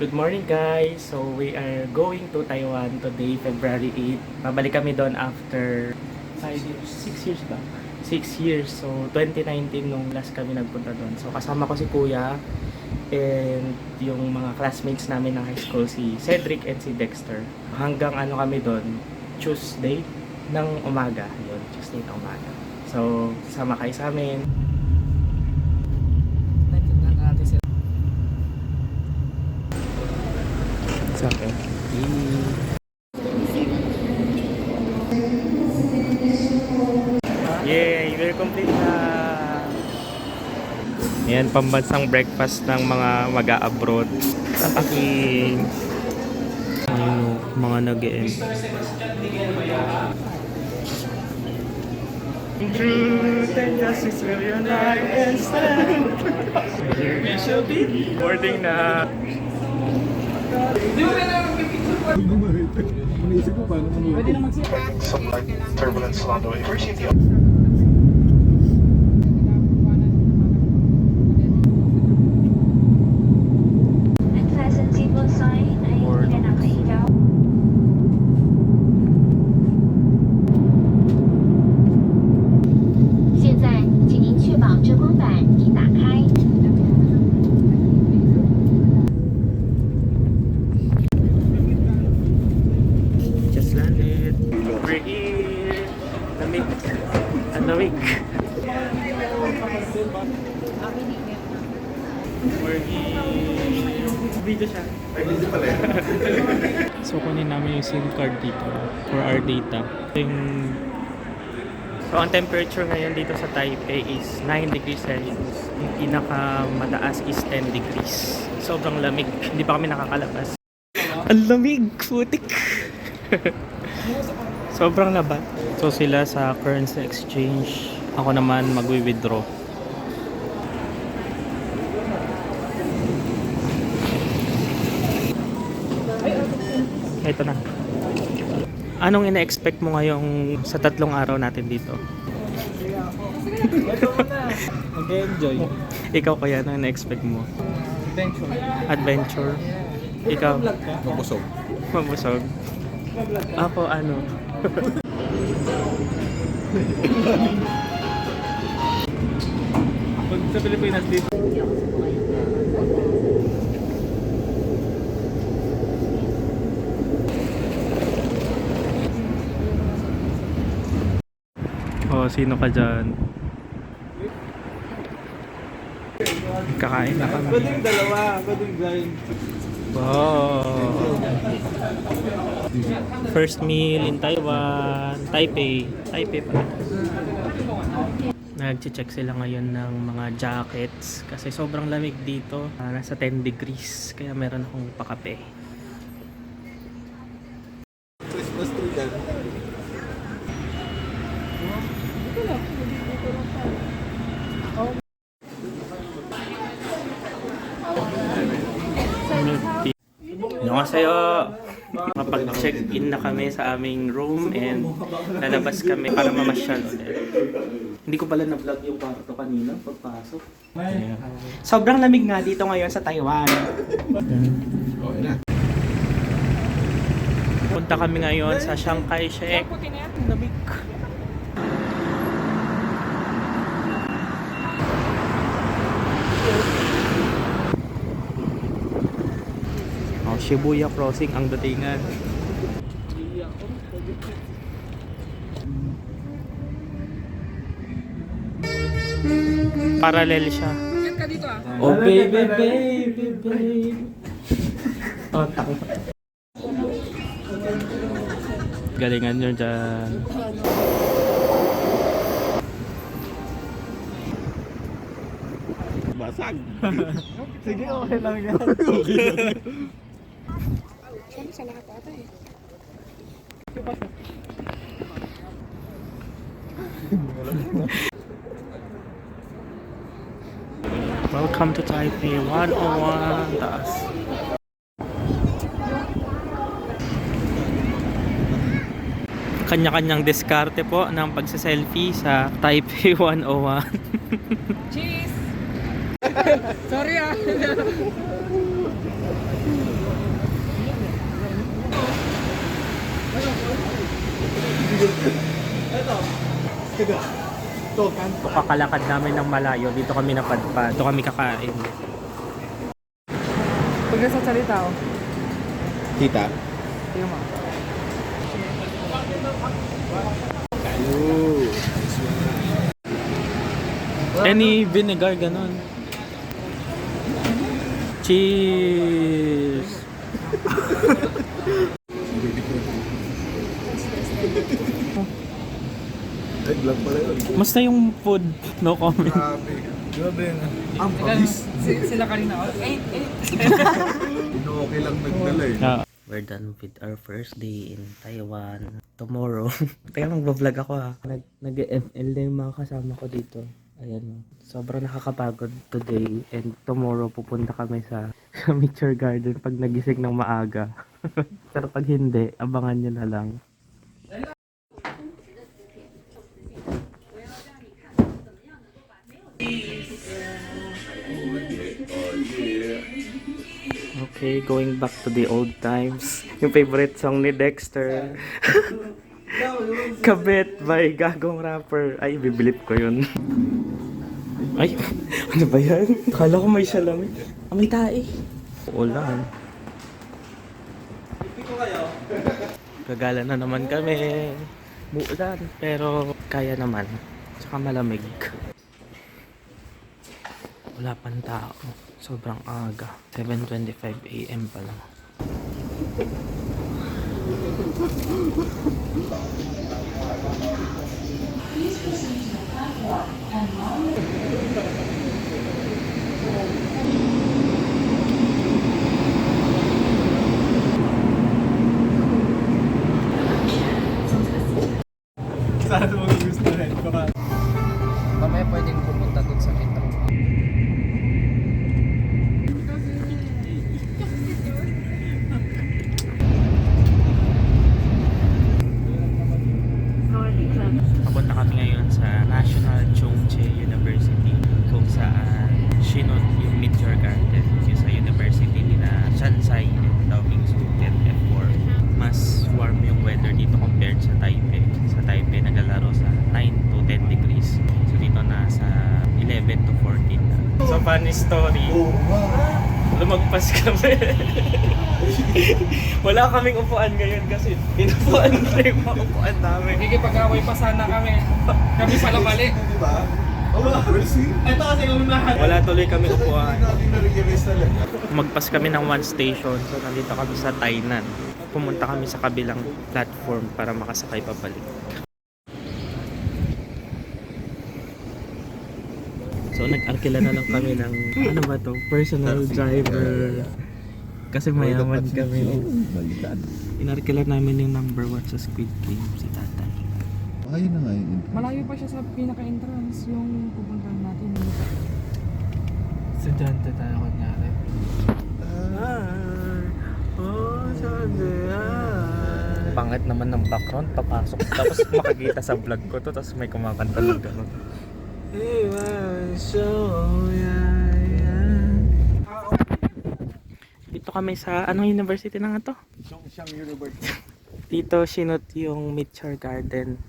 Good morning guys! So we are going to Taiwan today, February 8. Pabalik kami doon after 5 years, 6 years ba? 6 years. So 2019 nung last kami nagpunta doon. So kasama ko si Kuya and yung mga classmates namin ng high school, si Cedric and si Dexter. Hanggang ano kami doon, Tuesday ng umaga. Yun, Tuesday ng umaga. So sama kayo sa amin. Okay. Yay! We're complete na! Yan, pambansang breakfast ng mga mag-a-abroad. Tapaking! Ayun, mga nag-e-end. Truth and justice will unite and stand. Here we shall be. Boarding na! Some like turbulence along the way. Where's the Board. 现在，请您确保遮光板已打开。 Just landed. We're here. Lamig. Ang lamig. We're here. Video siya. So kunin namin yung SIM card dito for our data. So ang temperature ngayon dito sa Taipei is 9 degrees Celsius. Yung pinaka mataas is 10 degrees. Sobrang lamig. Hindi pa kami nakakalabas. Ang lamig! Putik! Sobrang labat. So sila sa currency exchange. Ako naman magwi-withdraw. Ito na. Anong ina-expect mo ngayong sa 3 araw natin dito? Mag-enjoy. Ikaw kaya anong ina-expect mo? Adventure. Adventure? Ikaw? Mabusog. Mabusog? Ako ano? Pag sa Pilipinas dito. Oh, sino ka dyan? Kakain na kami. Pwedeng dalawa. Pwedeng blind. Wow! First meal in Taiwan. Taipei. Taipei pala. Nag-check sila ngayon ng mga jackets kasi sobrang lamig dito. Nasa 10 degrees. Kaya meron akong pakape. Christmas tree dyan. Annyeonghaseyo! Kapag-check-in na kami sa aming room and lalabas kami para mamasyal ulit. Hindi ko pala na-vlog yung kwarto kanina pagpasok. Yeah. Sobrang lamig nga dito ngayon sa Taiwan. Punta kami ngayon sa Chiang Kai-shek. Lamig. Shibuya Crossing ang datingan. Parallel siya. Oh baby, baby, baby. Oh, tama. Galingan nyo dyan. Basag. Sige, okay lang yan. Okay lang. Sa lahat ata eh. Welcome to Taipei 101. Taas. Kanya-kanyang diskarte po ng pagsa-selfie sa Taipei 101. Cheese! Sorry ah. Kakalakad namin ng malayo. Dito kami napadpad. Dito kami kakain. Pag nasa salita ako. Kita? Tingnan mo. Any vinegar, ganon. Cheese! Ay, vlog pala yun. Musta yung food? No comment. Grabe. Grabe na. Ang panis. Sila kanina. Okay lang nagdala eh. We're done with our first day in Taiwan. Tomorrow, kaya magbablog ako ha. Nag-ML na yung mga kasama ko dito. Ayan. Sobrang nakakapagod today. And tomorrow pupunta kami sa Nature Garden pag nagising ng maaga. Pero pag hindi, abangan nyo na lang. Okay, going back to the old times. Yung favorite song ni Dexter. Kabit by Gagong Rapper. Ay, bibilip ko yun. Ay, ano ba yan? Akala ko may salamin. Ah, may tae. Ulan. Gagala na naman kami. Muulan, pero kaya naman. Tsaka malamig. Wala pang tao. Sobrang aga. 7:25 AM pa lang. Sana mag-gustuhan ko ka. Mamaya pwedeng pumunta dun sa Metro. Papunta kami ngayon sa National Chungcheon University kung saan sinod yung Meteor Garden yung sa university nila Shansai and Daominsu and F4. Mas warm yung weather dito compared sa Taipei. Sa Taipei naglalaro sa 9 to 10 degrees. So dito na sa 11 to 14 na. So funny story. Lumagpas kami. Wala kaming upuan ngayon kasi inupuan na yung mga upuan namin. Nakikipag-away pa sana kami. Kami pala mali. Diba? Ito kasi yung lahat. Wala tuloy kami upuan. Natin na-realize talaga. Magpas kami ng one station. So nandito kami sa Tainan. Pumunta kami sa kabilang platform para makasakay pabalik. So nag-arkila na lang kami ng ano ba to? Personal driver. Kasi mayaman kami. Balikan. Inarkila namin yung number 1 sa Squid Game, si tatay. Ayun na nga yun. Malayo pa siya sa pinaka-entrance yung pupuntahan natin. Estudyante tayo kunyari. Pangit naman ng background, papasok. Tapos makikita sa vlog ko to, tapos may kumakanta ng gano'n. Hey, man, show, Dito kami sa, anong university na nga to? Siyang University. Dito sinot yung Meteor Garden.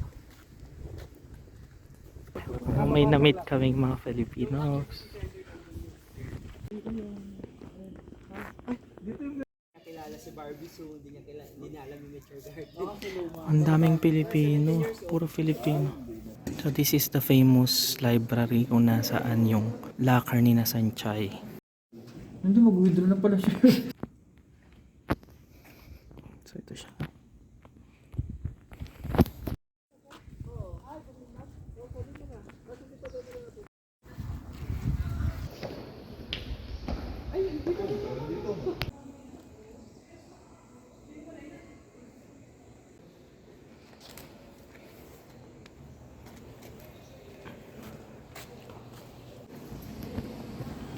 May na-meet kaming mga Filipinos. Kilala si Barbie so hindi niya alam yung Nature Garden. Ang daming Pilipino, puro Filipino. So this is the famous library kung nasaan yung locker ni na Sanchay. Hindi, mag-withdraw na pala siya. So ito siya.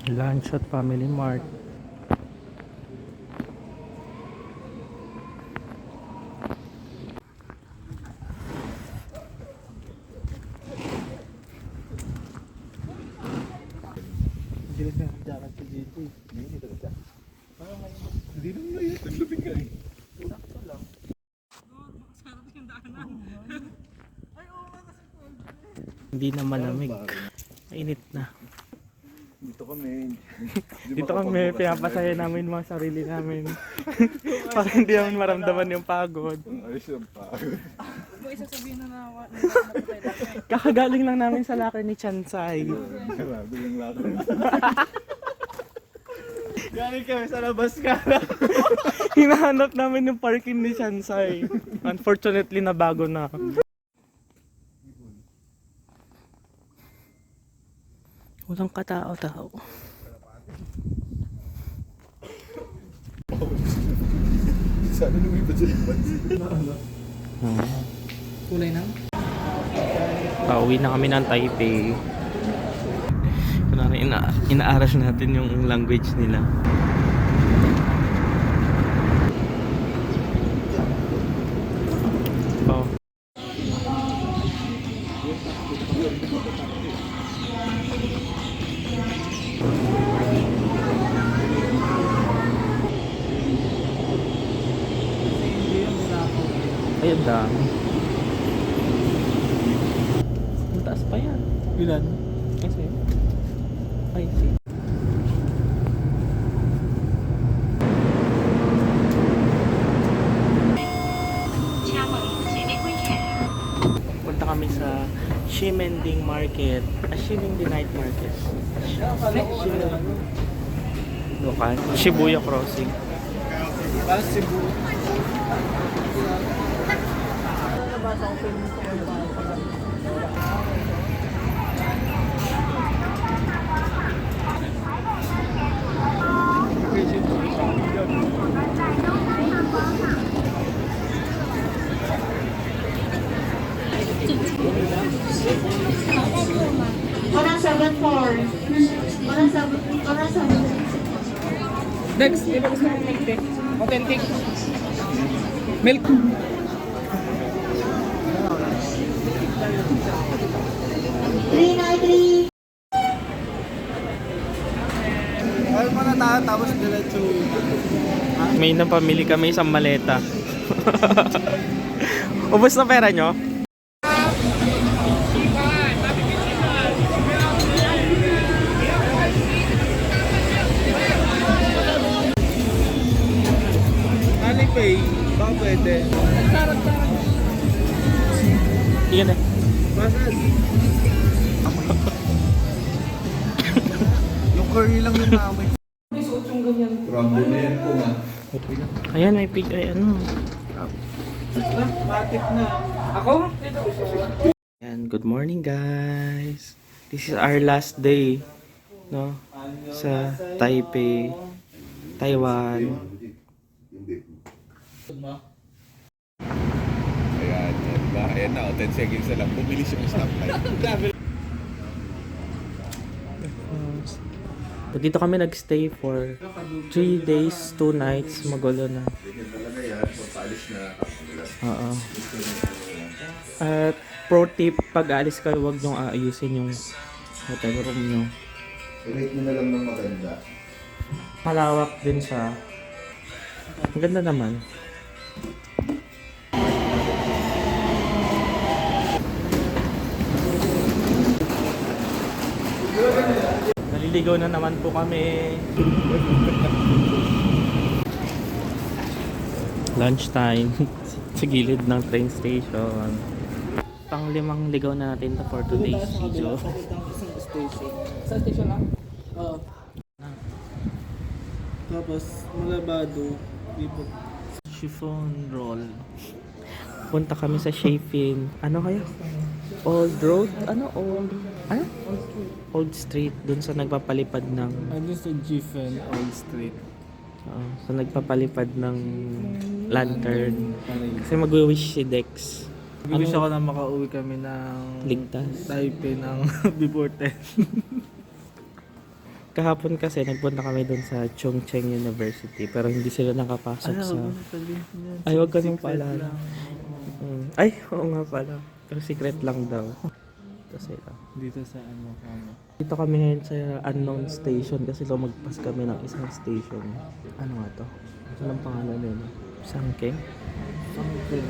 Lunch at Family Mart. Hindi naman na yun. Naglubing ka eh. Hindi na malamig. Mainit na. Dito kami. Dito kami, pinapasaya namin mga sarili namin. Para hindi namin maramdaman yung pagod. Ayos yung pagod. Kakagaling lang namin sa locker ni Chansay. Grabe lang laki. Galing kami sa labas ka. Hinahanap namin yung parking ni Chansay. Unfortunately, nabago na. Walang katao-tao. Sana lumipat sa ibang. Kulay na? Pauwi na kami ng Taipei. Kunwari, inaaral natin yung language nila. Oh. Ay, ang dami. Ang taas pa yan. Ilan? Kasi, ay, see. Punta kami sa Ximending Market. Ximending Night Market. Local. Shibuya Crossing. Parang Cebu. Next, di ba gusto mong milk tea? Authentic. Milk. Ay, pa na tayo tapos diretso. May napamili kami isang maleta. Ubus na pera nyo? Alipay, baka pwede. Iyan na. Masad. Yung curry lang yung namin. Rumble na yan po nga. Ayan, may pig. Ay, ano. Matik na. Ako? Ayan, good morning guys. This is our last day, no? Sa Taipei, Taiwan. Ayan, diba? Ayan na, 10 seconds na lang. Bumilis yung stoplight. So, dito kami nagstay for 3 days, 2 nights. Magulo na. Ganyan talaga yan. Pagpaalis na Oo. At pro tip, pag aalis kayo, huwag nyo aayusin yung hotel room nyo. rate mo na lang ng maganda. Malawak din siya. Ang ganda naman. Naliligaw na naman po kami. Lunchtime sa gilid ng train station. Pang-limang ligaw na natin for today's video. Isang station. Sa station lang? Oo. Tapos, malabado. Bibot. Chiffon roll. Punta kami sa Shefin. Ano kaya? Old Road? Ano? Old? Ano? Old Street. Dun sa nagpapalipad ng... Ano sa Giffen Old Street? sa nagpapalipad ng lantern. Kasi mag-wish si Dex. Wish ako na makauwi kami ng Ligtas. Taipei ng before 10. Kahapon kasi nagpunta kami dun sa Chongqing University pero hindi sila nakapasok sa... Ay, wag ka nang paalala. Ay, oo nga pala. Pero secret lang daw. Ito sila. Dito sa ano kami. Dito kami ngayon sa unknown station kasi lumagpas kami ng isang station. Ano nga to? Ano ang pangalan nila? Sangke? Something.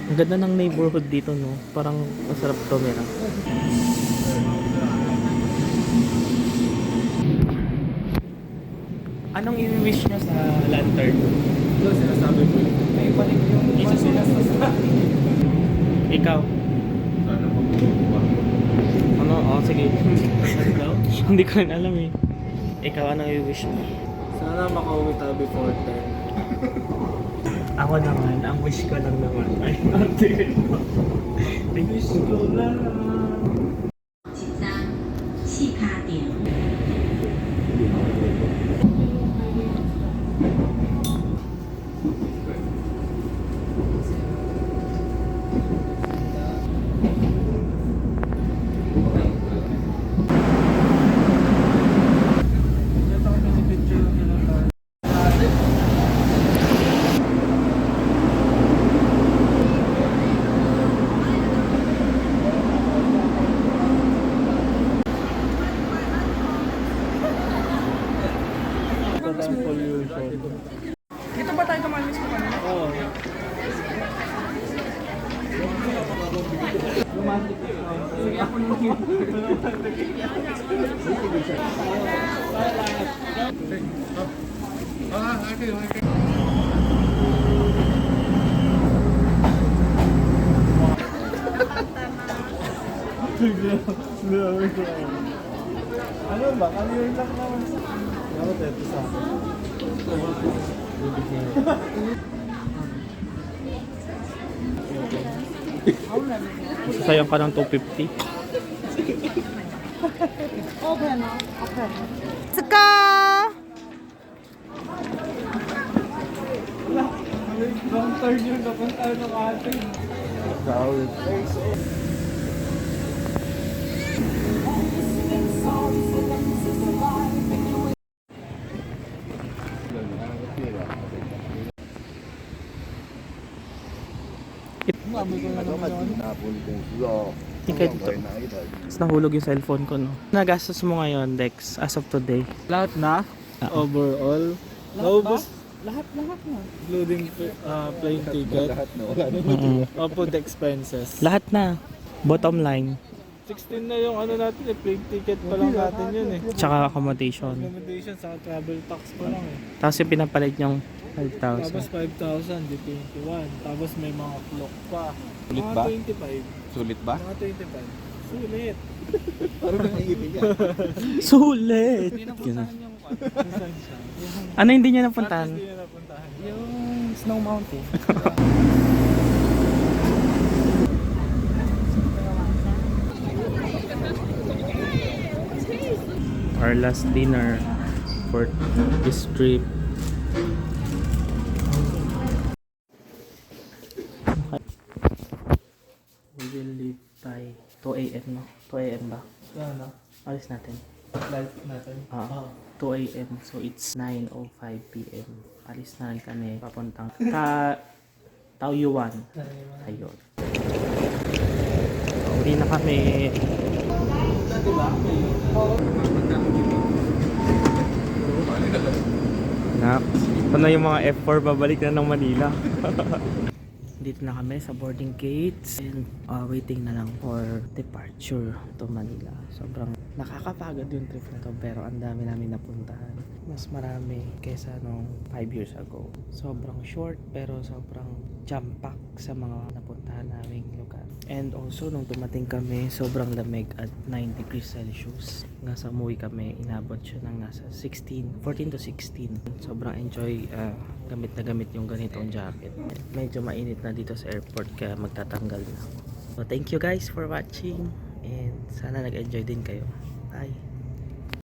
Ang ganda ng neighborhood dito, no? Parang masarap tumira. Anong i-wish nyo sa lantern? Doon sinasabi ko. May balik yung isa sila sa Ikaw? Sana magbubuwa. Ano? Oh, sige. Hindi ko rin alam eh. Ikaw, anong i-wish mo? Sana makauwi tayo before 10. Ako naman, ang wish ko lang naman ay ate. Wish ko lang. 紧张，细卡点。 Dito ba tayo tumalis ko kanina? Oo. Ano ba? Kanina lang naman. Dapat ito sa akin. Sayang ka ng 250. Saka! Wrong turn yun. Napunta ng atin. Tingkay dito. Tapos nahulog yung cellphone ko, no? Nagastos mo ngayon, Dex, as of today? Lahat na? Oo. Overall? Naubos? Lahat na. Including plane ticket. Food expenses. Lahat na. Bottom line. 16 na yung ano natin eh. Plane ticket pa lang natin yun eh. Tsaka accommodation. Accommodation sa travel tax pa lang eh. Tapos yung pinapalit niyong Tapos 5,000. 5,000, di 21. Tapos may mga clock pa. Sulit Mga ba? 25. Sulit ba? Mga 25. Sulit. Parang nangingipin niya. Sulit! Hindi napuntahan yung saan siya. Yung Ano hindi niya napuntahan? hindi na napuntahan. Yung Snow Mountain. Our last dinner for this trip. We will leave by 2 a.m. no? 2 a.m. ba? Yan na. Alis natin. Flight natin. 2 a.m. So it's 9:05 p.m. Alis na rin kami papuntang Taoyuan. Ayun. Uli na kami. Nak, ano yung mga F4 babalik na ng Manila? Dito na kami sa boarding gates and waiting na lang for departure to Manila. Sobrang nakakapagod yung trip na to pero ang dami namin napuntahan. Mas marami kaysa nung 5 years ago. Sobrang short pero sobrang jam-pack sa mga napuntahan naming lugar. And also nung dumating kami, sobrang lamig at 9 degrees Celsius. Nga sa umuwi kami, inabot siya ng nasa 14 to 16. Sobrang enjoy gamit na gamit yung ganitong jacket. Medyo mainit na dito sa airport kaya magtatanggal na ako. So thank you guys for watching and sana nag-enjoy din kayo. Bye!